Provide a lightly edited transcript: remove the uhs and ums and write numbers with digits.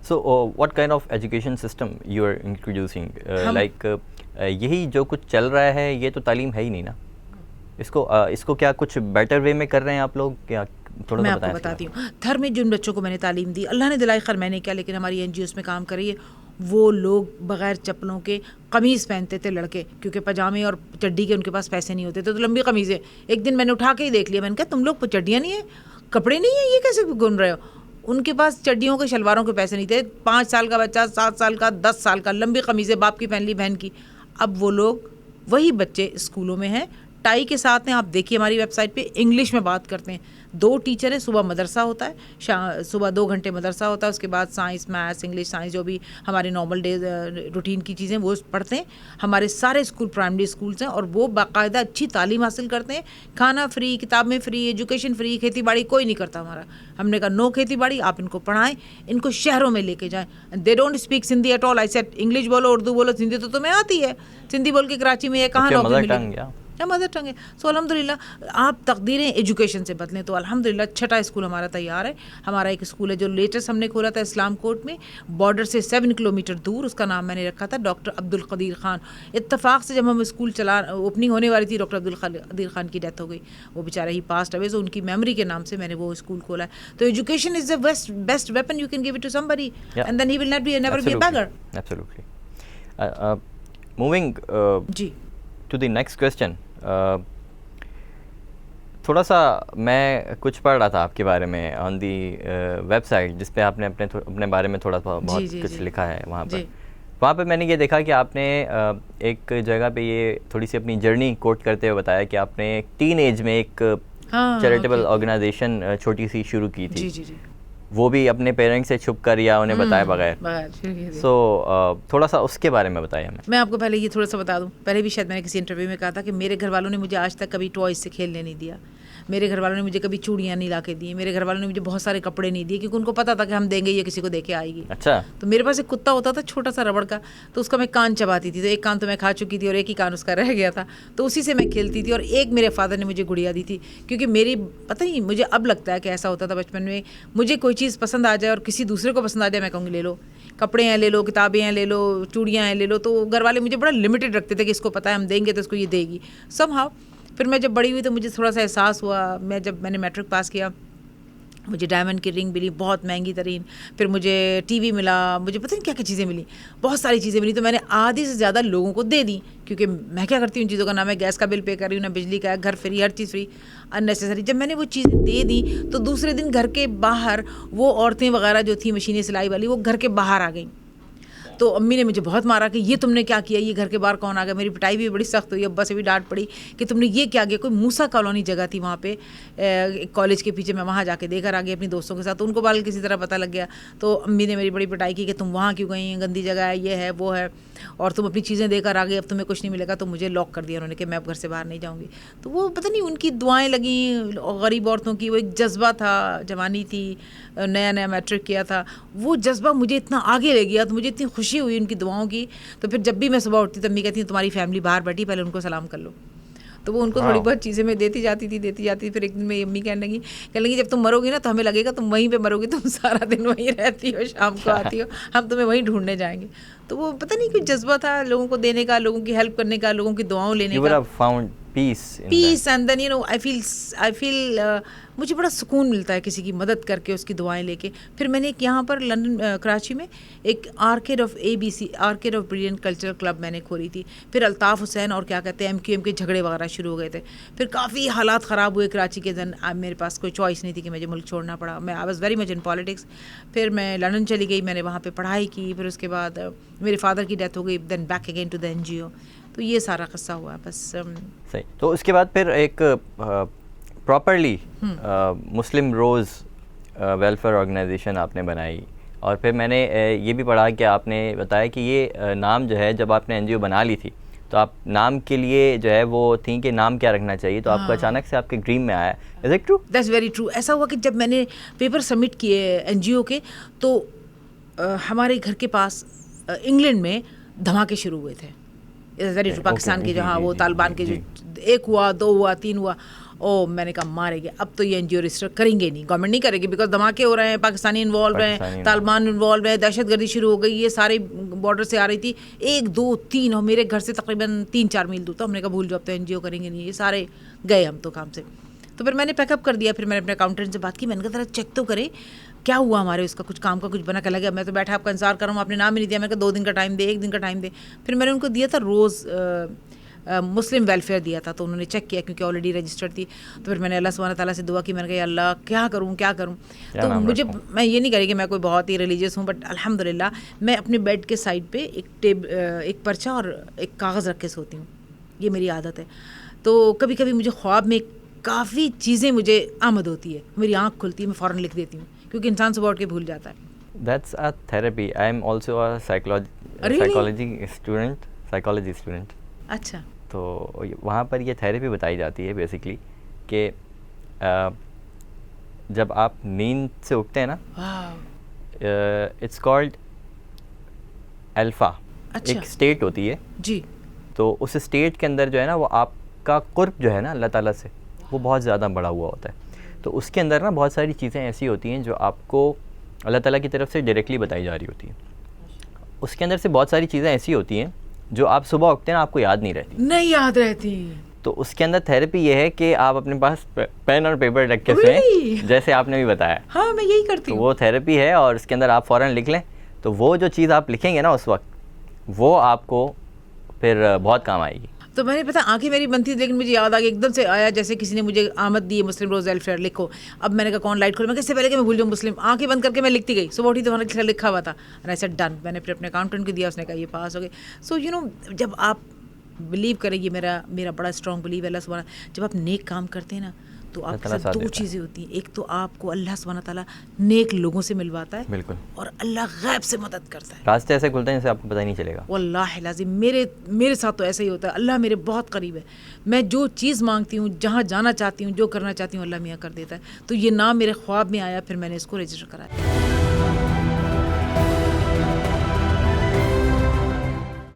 So what kind of education system you are introducing? Like یہی جو کچھ چل رہا ہے یہ تو تعلیم ہے ہی نہیں نا. اس کو کیا کچھ بیٹر وے میں کر رہے ہیں آپ لوگ کیا؟ تھوڑا میں سا آپ کو بتائیں. بتاتی ہوں. گھر میں جن بچوں کو میں نے تعلیم دی, اللہ نے دلائی خیر میں نے کیا, لیکن ہماری این جی اوز میں کام کر رہی ہے, وہ لوگ بغیر چپلوں کے قمیض پہنتے تھے لڑکے, کیونکہ پاجامے اور چڈی کے ان کے پاس پیسے نہیں ہوتے تھے, تو لمبی قمیضیں. ایک دن میں نے اٹھا کے ہی دیکھ لیا, میں نے کہا تم لوگ چڈیاں نہیں ہیں, کپڑے نہیں ہیں, یہ کیسے گن رہے ہو؟ ان کے پاس چڈیوں کے شلواروں کے پیسے نہیں تھے. 5 سال کا بچہ, 7 سال کا, 10 سال کا, لمبی قمیضیں باپ کی پہن لی, بہن کی. اب وہ لوگ وہی بچے اسکولوں میں ہیں, ٹائی کے ساتھ ہیں. آپ دیکھیے ہماری ویب سائٹ پہ انگلش میں بات کرتے ہیں. 2 ٹیچر ہیں, صبح مدرسہ ہوتا ہے, صبح 2 گھنٹے مدرسہ ہوتا ہے, اس کے بعد سائنس, میتھس, انگلش, سائنس, جو بھی ہمارے نارمل ڈیز روٹین کی چیزیں وہ پڑھتے ہیں. ہمارے سارے اسکول پرائمری اسکولس ہیں, اور وہ باقاعدہ اچھی تعلیم حاصل کرتے ہیں. کھانا فری, کتابیں فری, ایجوکیشن فری. کھیتی باڑی کوئی نہیں کرتا ہمارا. ہم نے کہا نو کھیتی باڑی, آپ ان کو پڑھائیں, ان کو شہروں میں لے کے جائیں. They don't speak Sindhi at all. I said English بولو, اردو بولو, سندھی تو تمہیں آتی ہے. سندھی بول کے کراچی میں یہ کہاں نوکری ملے گی؟ کیا مدر ٹنگ ہے. سو الحمد للہ آپ تقدیریں ایجوکیشن سے بدلیں. تو الحمد للہ 6ٹا اسکول ہمارا تیار ہے. ہمارا ایک اسکول ہے جو لیٹسٹ ہم نے کھولا تھا اسلام کوٹ میں, بارڈر سے 7 کلومیٹر دور. اس کا نام میں نے رکھا تھا ڈاکٹر عبدالقدیر خان. اتفاق سے جب ہم اسکول اوپننگ ہونے والی تھی, ڈاکٹر عبدالقدیر خان کی ڈیتھ ہو گئی. وہ بیچارہ ہی پاسڈ اوے, سو ان کی میموری کے نام سے میں نے وہ اسکول کھولا ہے. تو education is the best weapon you can give it to somebody and then he will not be never be a beggar. Absolutely. Moving جی to the next question. تھوڑا سا میں کچھ پڑھ رہا تھا آپ کے بارے میں آن دی ویب سائٹ, جس پہ آپ نے اپنے بارے میں تھوڑا بہت کچھ لکھا ہے. وہاں پہ میں نے یہ دیکھا کہ آپ نے ایک جگہ پہ یہ تھوڑی سی اپنی جرنی کوٹ کرتے ہوئے بتایا کہ آپ نے ٹین ایج میں ایک چیریٹیبل آرگنائزیشن چھوٹی سی شروع کی تھی, وہ بھی اپنے پیرنٹس سے چھپ کر یا انہیں بتائے بغیر. سو تھوڑا سا اس کے بارے میں بتائیے ہمیں. میں آپ کو پہلے یہ تھوڑا سا بتا دوں. پہلے بھی شاید میں نے کسی انٹرویو میں کہا تھا کہ میرے گھر والوں نے مجھے آج تک کبھی ٹوائز سے کھیلنے نہیں دیا. میرے گھر والوں نے مجھے کبھی چوڑیاں نہیں لا کے دی. میرے گھر والوں نے مجھے بہت سارے کپڑے نہیں دیے, کیونکہ ان کو پتا تھا کہ ہم دیں گے یہ کسی کو دے کے آئے گی. اچھا. تو میرے پاس ایک کتا ہوتا تھا چھوٹا سا ربڑ کا, تو اس کا میں کان چباتی تھی, تو ایک کان تو میں کھا چکی تھی اور ایک ہی کان اس کا رہ گیا تھا, تو اسی سے میں کھیلتی تھی. اور ایک میرے فادر نے مجھے گڑیا دی تھی, کیونکہ میری پتہ نہیں, مجھے اب لگتا ہے کہ ایسا ہوتا تھا بچپن میں, مجھے کوئی چیز پسند آ جائے اور کسی دوسرے کو پسند آ جائے, میں کہوں گی لے لو, کپڑے ہیں لے لو, کتابیں ہیں لے لو, چوڑیاں ہیں لے لو. تو گھر والے مجھے بڑا لمیٹڈ رکھتے تھے کہ اس کو پتہ ہے ہم دیں گے تو اس کو یہ دے گی سم ہاؤ. پھر میں جب بڑی ہوئی تو مجھے تھوڑا سا احساس ہوا. جب میں نے میٹرک پاس کیا, مجھے ڈائمنڈ کی رنگ ملی بہت مہنگی ترین, پھر مجھے ٹی وی ملا, مجھے پتہ نہیں کیا کیا چیزیں ملی, بہت ساری چیزیں ملی. تو میں نے آدھی سے زیادہ لوگوں کو دے دی, کیونکہ میں کیا کرتی ہوں ان چیزوں کا, نام ہے گیس کا بل پے کر رہی ہوں, نہ بجلی کا ہے, گھر فری, ہر چیز فری, اننیسیسری. جب میں نے وہ چیزیں دے دی تو دوسرے دن گھر کے باہر وہ عورتیں وغیرہ جو تھیں مشینیں سلائی والی, وہ گھر کے باہر آ گئیں. تو امی نے مجھے بہت مارا کہ یہ تم نے کیا کیا, یہ گھر کے باہر کون آ گیا. میری پٹائی بھی بڑی سخت ہوئی, ابا سے بھی ڈانٹ پڑی کہ تم نے یہ کیا کیا. کوئی موسیٰ کالونی جگہ تھی وہاں پہ کالج کے پیچھے, میں وہاں جا کے دے کر آ گئی اپنی دوستوں کے ساتھ. تو ان کو بال کسی طرح پتہ لگ گیا, تو امی نے میری بڑی پٹائی کی کہ تم وہاں کیوں گئی, گندی جگہ ہے, یہ ہے وہ ہے, اور تم اپنی چیزیں دے کر آ گئی, اب تمہیں کچھ نہیں ملے گا. تو مجھے لاک کر دیا انہوں نے کہ میں اب گھر سے باہر نہیں جاؤں گی. تو وہ پتہ نہیں ان کی دعائیں لگیں غریب عورتوں کی, وہ ایک جذبہ تھا, جوانی تھی, نیا نیا میٹرک کیا تھا, وہ جذبہ مجھے اتنا آگے لے گیا. تو مجھے اتنی خوشی ہوئی ان کی دعاؤں کی. تو پھر جب بھی میں صبح اٹھتی تو امی کہتی ہیں تمہاری فیملی باہر بیٹھی, پہلے ان کو سلام کر لو. تو وہ ان کو تھوڑی بہت چیزیں میں دیتی جاتی تھی. پھر ایک دن میں امی کہنے لگی جب تم مرو گی نا تو ہمیں لگے گا تم وہیں پہ مرو گی, تم سارا دن وہیں رہتی ہو, شام کو آتی ہو, ہم تمہیں وہیں ڈھونڈنے جائیں گے. تو وہ پتہ نہیں کوئی جذبہ تھا لوگوں کو دینے کا, لوگوں کی ہیلپ کرنے کا, لوگوں کی دعاؤں لینے کا. پیس اینڈ دین آئی فیل مجھے بڑا سکون ملتا ہے کسی کی مدد کر کے, اس کی دعائیں لے کے. پھر میں نے ایک یہاں پر لندن کراچی میں ایک arcade of brilliant cultural club میں نے کھولی تھی. پھر الطاف حسین اور کیا کہتے ہیں MQM کے جھگڑے وغیرہ شروع ہو گئے تھے. پھر کافی حالات خراب ہوئے کراچی کے دن. میرے پاس کوئی چوائس نہیں تھی کہ مجھے ملک چھوڑنا پڑا. میں I was very much in politics. پھر میں لندن چلی گئی, میں نے وہاں پہ پڑھائی کی. پھر اس کے بعد میرے فادر کی ڈیتھ ہو گئی, then back again to the NGO. تو یہ سارا قصہ ہوا بس. صحیح. تو اس کے بعد پھر ایک پراپرلی مسلم روز ویلفیئر آرگنائزیشن آپ نے بنائی, اور پھر میں نے یہ بھی پڑھا کہ آپ نے بتایا کہ یہ نام جو ہے جب آپ نے NGO بنا لی تھی تو آپ نام کے لیے جو ہے وہ تھیں کہ نام کیا رکھنا چاہیے, تو آپ کو اچانک سے آپ کے ڈریم میں آیا. Is it true? That's very true. ایسا ہوا کہ جب میں نے پیپر سبمٹ کیے NGO کے, تو ہمارے گھر کے پاس انگلینڈ میں دھماکے شروع ہوئے تھے. Very true. پاکستان کے جہاں وہ طالبان کے جو 1 ہوا 2 ہوا 3 ہوا, میں نے کہا مارے گے, اب تو یہ NGO رجسٹر کریں گے نہیں, گورنمنٹ نہیں کرے گی, بیکاز دھماکے ہو رہے ہیں, پاکستانی انوالو ہیں, طالبان انوالو ہے, دہشت گردی شروع ہو گئی, یہ سارے بارڈر سے آ رہی تھی 1 2 3, اور میرے گھر سے تقریباً 3-4 میل دور تھا. ہم نے کہا بھول جاؤ, اب تو NGO کریں گے نہیں, یہ سارے گئے ہم تو کام سے. تو پھر میں نے پیک اپ کر دیا. پھر میں نے اپنے اکاؤنٹنٹ سے بات کی, میں نے کہا ذرا چیک تو کرے کیا ہوا ہمارے اس کا, کچھ کام کا کچھ بنا کے لگا. میں تو بیٹھا آپ کا انتظار کر رہا ہوں, آپ نے نام ہی نہیں دیا. میں نے کہا 2 دن کا ٹائم دے, 1 دن کا ٹائم دے. پھر میں نے ان کو دیا تھا روز مسلم ویلفیئر دیا تھا, تو انہوں نے چیک کیا کیونکہ آلریڈی رجسٹرڈ تھی. تو پھر میں نے اللہ سبحانہ تعالیٰ سے دعا کی, میں نے کہا یا اللہ کیا کروں. تو مجھے, میں یہ نہیں کہہ رہی کہ میں کوئی بہت ہی ریلیجیس ہوں, بٹ الحمدللہ میں اپنے بیڈ کے سائڈ پہ ایک پرچہ اور ایک کاغذ رکھ کے سوتی ہوں, یہ میری عادت ہے. تو کبھی کبھی مجھے خواب میں کافی چیزیں مجھے آمد ہوتی ہے, میری آنکھ کھلتی ہے, میں فوراً لکھ دیتی ہوں, کیونکہ انسان صبح اٹھ کے بھول جاتا ہے. That's a therapy. I am also a psychology student. اچھا. تو وہاں پر یہ تھیراپی بتائی جاتی ہے بیسکلی کہ جب آپ نیند سے اٹھتے ہیں نا, اٹس کالڈ الفا, ایک اسٹیٹ ہوتی ہے جی. تو اس اسٹیٹ کے اندر جو ہے نا, وہ آپ کا قرب جو ہے نا اللہ تعالیٰ سے, وہ بہت زیادہ بڑا ہوا ہوتا ہے. تو اس کے اندر نا بہت ساری چیزیں ایسی ہوتی ہیں جو آپ کو اللہ تعالیٰ کی طرف سے ڈائریکٹلی بتائی جا رہی ہوتی ہیں. اس کے اندر سے بہت ساری چیزیں ایسی ہوتی ہیں جو آپ صبح اٹھتے ہیں نا, آپ کو یاد نہیں یاد رہتی. تو اس کے اندر تھیراپی یہ ہے کہ آپ اپنے پاس پین اور پیپر رکھ کے سوئیں, جیسے آپ نے بھی بتایا. ہاں میں یہی کرتی ہوں. وہ تھیراپی ہے, اور اس کے اندر آپ فوراً لکھ لیں, تو وہ جو چیز آپ لکھیں گے نا اس وقت, وہ آپ کو پھر بہت کام آئے گی. تو میں نے پتا آنکھیں میری بند تھی, لیکن مجھے یاد آ گیا, ایک دم سے آیا جیسے کسی نے مجھے آمد دی, مسلم روز ویلفیئر لکھو. اب میں نے کہا کون لائٹ کھولے, میں کس سے پہلے کہ میں بھول جاؤں مسلم, آنکھیں بند کر کے میں لکھتی گئی. صبح اٹھی تو وہاں لکھا ہوا تھا, ایسا ڈن. میں نے پھر اپنے اکاؤنٹنٹ کو دیا, اس نے کہا یہ پاس ہو گئے. سو یو نو, جب آپ بلیو کریں, یہ میرا بڑا اسٹرانگ بلیو ہے اللہ سبحانہ, جب آپ نیک کام کرتے ہیں نا تو آپ کے ساتھ 2 چیزیں ہوتی ہیں. ایک تو آپ کو اللہ سبحانہ تعالیٰ نیک لوگوں سے ملواتا ہے, بالکل, اور اللہ غیب سے مدد کرتا ہے. راستے ایسے کھلتے ہیں جیسے آپ کو پتہ ہی نہیں چلے گا. واللہ لازم میرے ساتھ تو ایسا ہی ہوتا ہے. اللہ میرے بہت قریب ہے, میں جو چیز مانگتی ہوں, جہاں جانا چاہتی ہوں, جو کرنا چاہتی ہوں, اللہ میاں کر دیتا ہے. تو یہ نام میرے خواب میں آیا, پھر میں نے اس کو رجسٹر کرایا.